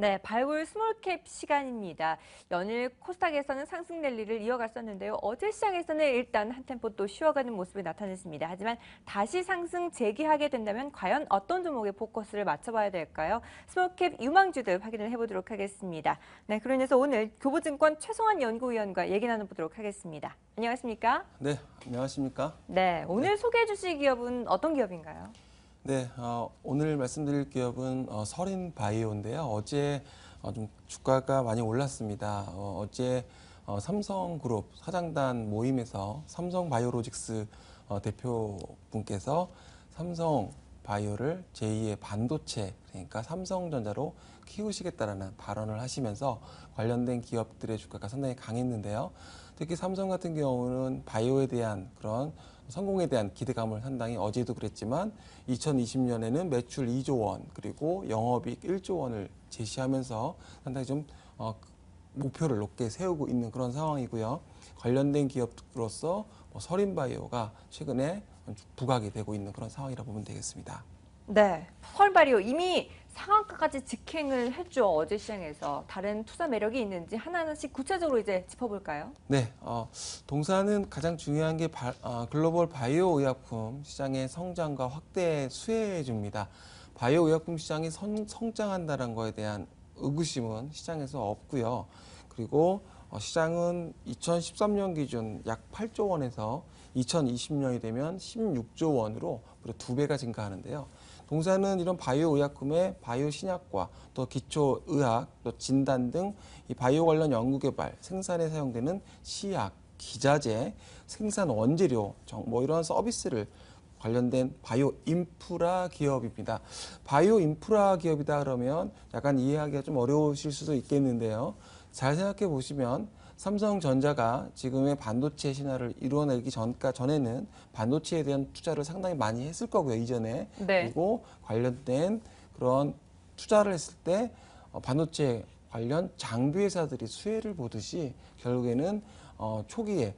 네, 발굴 스몰캡 시간입니다. 연일 코스닥에서는 상승 랠리를 이어갔었는데요. 어제 시장에서는 일단 한 템포 또 쉬어가는 모습이 나타났습니다. 하지만 다시 상승 재기하게 된다면 과연 어떤 종목에 포커스를 맞춰봐야 될까요? 스몰캡 유망주들 확인을 해보도록 하겠습니다. 네, 그러면서 오늘 교보증권 최성환 연구위원과 얘기 나눠보도록 하겠습니다. 안녕하십니까? 네, 안녕하십니까? 네, 네, 오늘 소개해 주실 기업은 어떤 기업인가요? 네, 오늘 말씀드릴 기업은 서린바이오인데요. 어제 좀 주가가 많이 올랐습니다. 어제 삼성그룹 사장단 모임에서 삼성바이오로직스 대표분께서 삼성바이오를 제2의 반도체, 그러니까 삼성전자로 키우시겠다라는 발언을 하시면서 관련된 기업들의 주가가 상당히 강했는데요. 특히 삼성 같은 경우는 바이오에 대한 그런 성공에 대한 기대감을 상당히 어제도 그랬지만 2020년에는 매출 2조 원 그리고 영업이익 1조 원을 제시하면서 상당히 좀 목표를 높게 세우고 있는 그런 상황이고요. 관련된 기업으로서 서린바이오가 최근에 부각이 되고 있는 그런 상황이라고 보면 되겠습니다. 네, 펄바리오 이미 상한가까지 직행을 했죠. 어제 시장에서. 다른 투자 매력이 있는지 하나하나씩 구체적으로 이제 짚어볼까요? 네, 동사는 가장 중요한 게 글로벌 바이오 의약품 시장의 성장과 확대 수혜줍니다. 바이오 의약품 시장이 성장한다는 거에 대한 의구심은 시장에서 없고요. 그리고 시장은 2013년 기준 약 8조 원에서 2020년이 되면 16조 원으로 무려 2배가 증가하는데요. 동사는 이런 바이오 의약품의 바이오 신약과 또 기초 의학, 또 진단 등 이 바이오 관련 연구 개발, 생산에 사용되는 시약, 기자재, 생산 원재료, 뭐 이런 서비스를 관련된 바이오 인프라 기업입니다. 바이오 인프라 기업이다 그러면 약간 이해하기가 좀 어려우실 수도 있겠는데요. 잘 생각해 보시면 삼성전자가 지금의 반도체 신화를 이루어내기 전에는 반도체에 대한 투자를 상당히 많이 했을 거고요, 이전에. 네. 그리고 관련된 그런 투자를 했을 때 반도체 관련 장비 회사들이 수혜를 보듯이 결국에는 초기에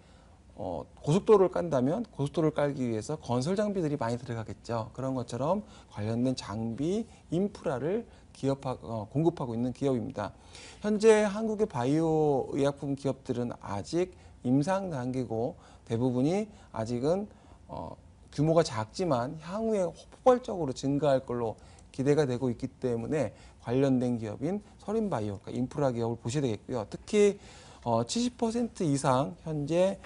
고속도로를 깐다면 고속도로를 깔기 위해서 건설 장비들이 많이 들어가겠죠. 그런 것처럼 관련된 장비, 인프라를 공급하고 있는 기업입니다. 현재 한국의 바이오 의약품 기업들은 아직 임상 단계고 대부분이 아직은 규모가 작지만 향후에 폭발적으로 증가할 걸로 기대가 되고 있기 때문에 관련된 기업인 서린바이오, 그러니까 인프라 기업을 보셔야 되겠고요. 특히 70% 이상 현재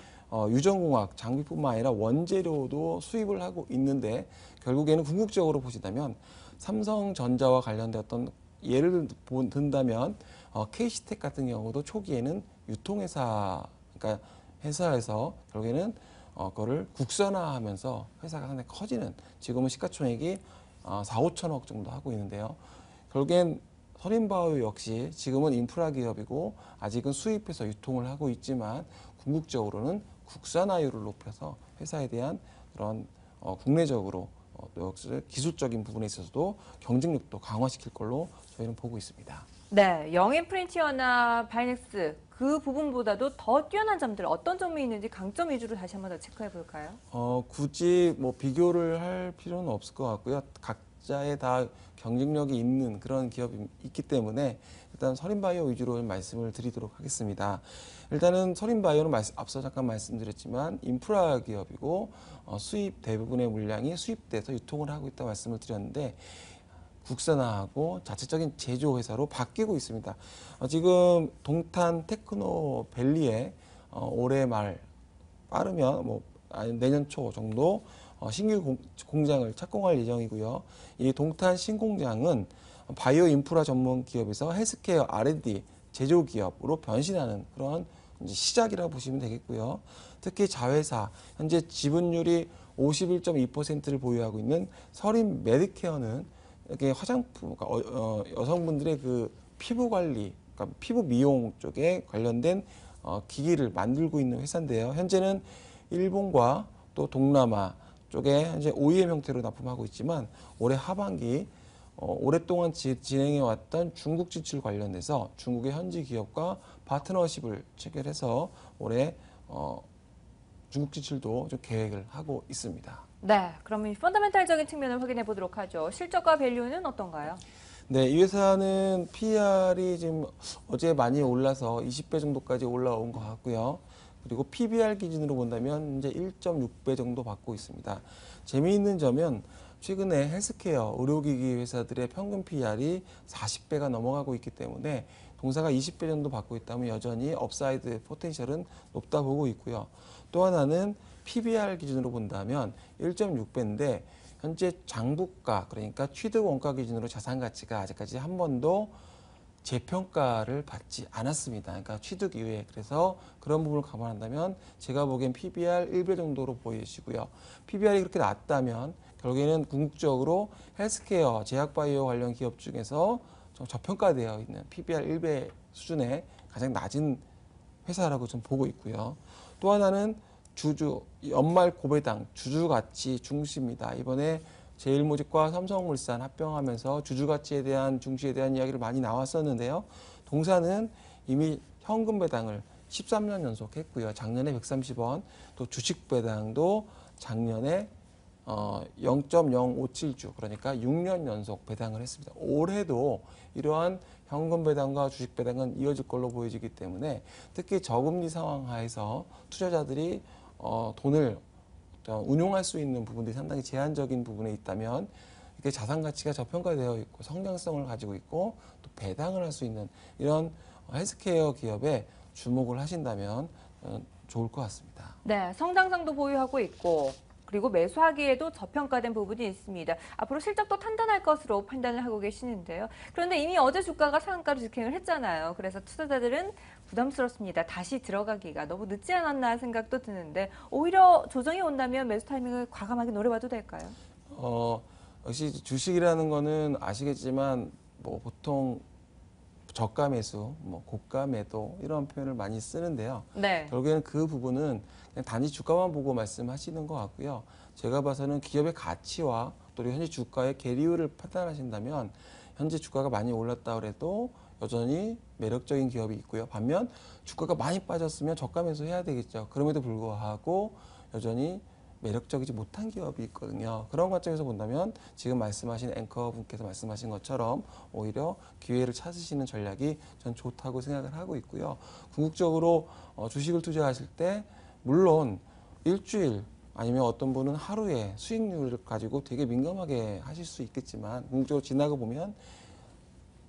유전공학 장비뿐만 아니라 원재료도 수입을 하고 있는데 결국에는 궁극적으로 보시다면 삼성전자와 관련된 어떤 예를 든다면 KC텍 같은 경우도 초기에는 유통회사, 그러니까 회사에서 결국에는 그거를 국산화하면서 회사가 상당히 커지는, 지금은 시가총액이 4, 5천억 정도 하고 있는데요. 결국엔 서린바이오 역시 지금은 인프라 기업이고 아직은 수입해서 유통을 하고 있지만 궁극적으로는 국산화율을 높여서 회사에 대한 그런 국내적으로 또 역시 기술적인 부분에 있어서도 경쟁력도 강화시킬 걸로 저희는 보고 있습니다. 네, 영인 프린티어나 바이넥스 그 부분보다도 더 뛰어난 점들 어떤 점이 있는지 강점 위주로 다시 한번 더 체크해 볼까요? 굳이 뭐 비교를 할 필요는 없을 것 같고요. 각자의 다 경쟁력이 있는 그런 기업이 있기 때문에 일단 서린바이오 위주로 말씀을 드리도록 하겠습니다. 일단은 서린바이오는 앞서 잠깐 말씀드렸지만 인프라 기업이고 수입 대부분의 물량이 수입돼서 유통을 하고 있다고 말씀을 드렸는데 국산화하고 자체적인 제조회사로 바뀌고 있습니다. 지금 동탄 테크노밸리에 올해 말 빠르면 내년 초 정도 신규 공장을 착공할 예정이고요. 이 동탄 신공장은 바이오 인프라 전문 기업에서 헬스케어 R&D 제조 기업으로 변신하는 그런 이제 시작이라고 보시면 되겠고요. 특히 자회사 현재 지분율이 51.2%를 보유하고 있는 서린 메디케어는 이렇게 화장품, 그러니까 여성분들의 그 피부 관리, 그러니까 피부 미용 쪽에 관련된 기기를 만들고 있는 회사인데요. 현재는 일본과 또 동남아 쪽에 현재 OEM 형태로 납품하고 있지만 올해 하반기 오랫동안 진행해 왔던 중국 진출 관련해서 중국의 현지 기업과 파트너십을 체결해서 올해 중국 진출도 좀 계획을 하고 있습니다. 네, 그러면 펀더멘탈적인 측면을 확인해 보도록 하죠. 실적과 밸류는 어떤가요? 네, 이 회사는 PER이 지금 어제 많이 올라서 20배 정도까지 올라온 것 같고요. 그리고 PBR 기준으로 본다면 이제 1.6배 정도 받고 있습니다. 재미있는 점은 최근에 헬스케어, 의료기기 회사들의 평균 PER이 40배가 넘어가고 있기 때문에 동사가 20배 정도 받고 있다면 여전히 업사이드 포텐셜은 높다 보고 있고요. 또 하나는 PBR 기준으로 본다면 1.6배인데 현재 장부가 그러니까 취득 원가 기준으로 자산 가치가 아직까지 한 번도 재평가를 받지 않았습니다. 그러니까 취득 이후에 그래서 그런 부분을 감안한다면 제가 보기엔 PBR 1배 정도로 보이시고요. PBR이 그렇게 낮다면 결국에는 궁극적으로 헬스케어, 제약바이오 관련 기업 중에서 좀 저평가되어 있는 PBR 1배 수준의 가장 낮은 회사라고 좀 보고 있고요. 또 하나는 연말 고배당 주주가치 중시입니다. 이번에 제일모직과 삼성물산 합병하면서 주주가치에 대한 중시에 대한 이야기를 많이 나왔었는데요. 동사는 이미 현금 배당을 13년 연속했고요. 작년에 130원, 또 주식 배당도 작년에 0.057주, 그러니까 6년 연속 배당을 했습니다. 올해도 이러한 현금 배당과 주식 배당은 이어질 걸로 보여지기 때문에 특히 저금리 상황 하에서 투자자들이 돈을 운용할 수 있는 부분들이 상당히 제한적인 부분에 있다면 이게 자산 가치가 저평가되어 있고 성장성을 가지고 있고 또 배당을 할 수 있는 이런 헬스케어 기업에 주목을 하신다면 좋을 것 같습니다. 네, 성장성도 보유하고 있고 그리고 매수하기에도 저평가된 부분이 있습니다. 앞으로 실적도 탄탄할 것으로 판단을 하고 계시는데요. 그런데 이미 어제 주가가 상한가로 직행을 했잖아요. 그래서 투자자들은 부담스럽습니다. 다시 들어가기가 너무 늦지 않았나 생각도 드는데 오히려 조정이 온다면 매수 타이밍을 과감하게 노려봐도 될까요? 역시 주식이라는 거는 아시겠지만 뭐 보통 저가 매수, 뭐 고가 매도 이런 표현을 많이 쓰는데요. 네. 결국에는 그 부분은 그냥 단지 주가만 보고 말씀하시는 것 같고요. 제가 봐서는 기업의 가치와 또 현재 주가의 계리율을 판단하신다면 현재 주가가 많이 올랐다 그래도 여전히 매력적인 기업이 있고요. 반면 주가가 많이 빠졌으면 저가 매수해야 되겠죠. 그럼에도 불구하고 여전히 매력적이지 못한 기업이 있거든요. 그런 관점에서 본다면 지금 말씀하신 앵커분께서 말씀하신 것처럼 오히려 기회를 찾으시는 전략이 전 좋다고 생각을 하고 있고요. 궁극적으로 주식을 투자하실 때 물론 일주일 아니면 어떤 분은 하루에 수익률을 가지고 되게 민감하게 하실 수 있겠지만 궁극적으로 지나고 보면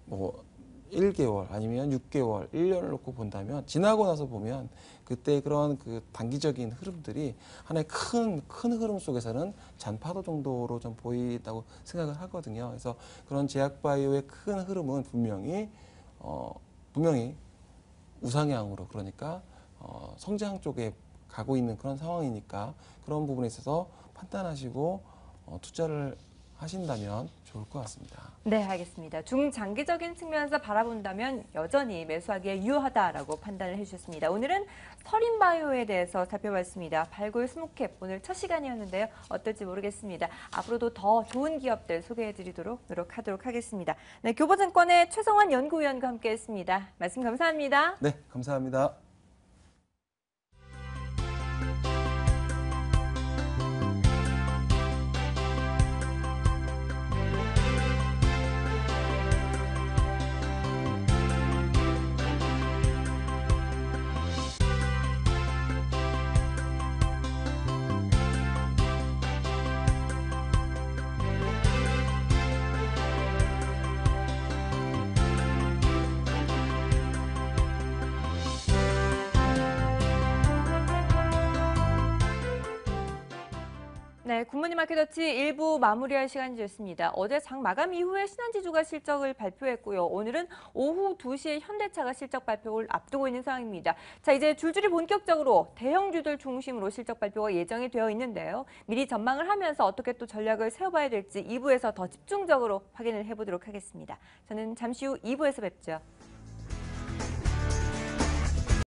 뭐 1개월 아니면 6개월, 1년을 놓고 본다면 지나고 나서 보면 그때 그런 그 단기적인 흐름들이 하나의 큰 흐름 속에서는 잔파도 정도로 좀 보인다고 생각을 하거든요. 그래서 그런 제약바이오의 큰 흐름은 분명히 우상향으로 그러니까 성장 쪽에 가고 있는 그런 상황이니까 그런 부분에 있어서 판단하시고 투자를 하신다면 좋을 것 같습니다. 네, 알겠습니다. 중장기적인 측면에서 바라본다면 여전히 매수하기에 유효하다라고 판단을 해주셨습니다. 오늘은 서린바이오에 대해서 살펴봤습니다. 발굴 스모캡 오늘 첫 시간이었는데요. 어떨지 모르겠습니다. 앞으로도 더 좋은 기업들 소개해드리도록 노력하도록 하겠습니다. 네, 교보증권의 최성환 연구위원과 함께했습니다. 말씀 감사합니다. 네, 감사합니다. 네, 굿모닝 마켓워치 1부 마무리할 시간이 됐습니다. 어제 장 마감 이후에 신한지주가 실적을 발표했고요. 오늘은 오후 2시에 현대차가 실적 발표를 앞두고 있는 상황입니다. 자, 이제 줄줄이 본격적으로 대형주들 중심으로 실적 발표가 예정이 되어 있는데요. 미리 전망을 하면서 어떻게 또 전략을 세워봐야 될지 2부에서 더 집중적으로 확인을 해보도록 하겠습니다. 저는 잠시 후 2부에서 뵙죠.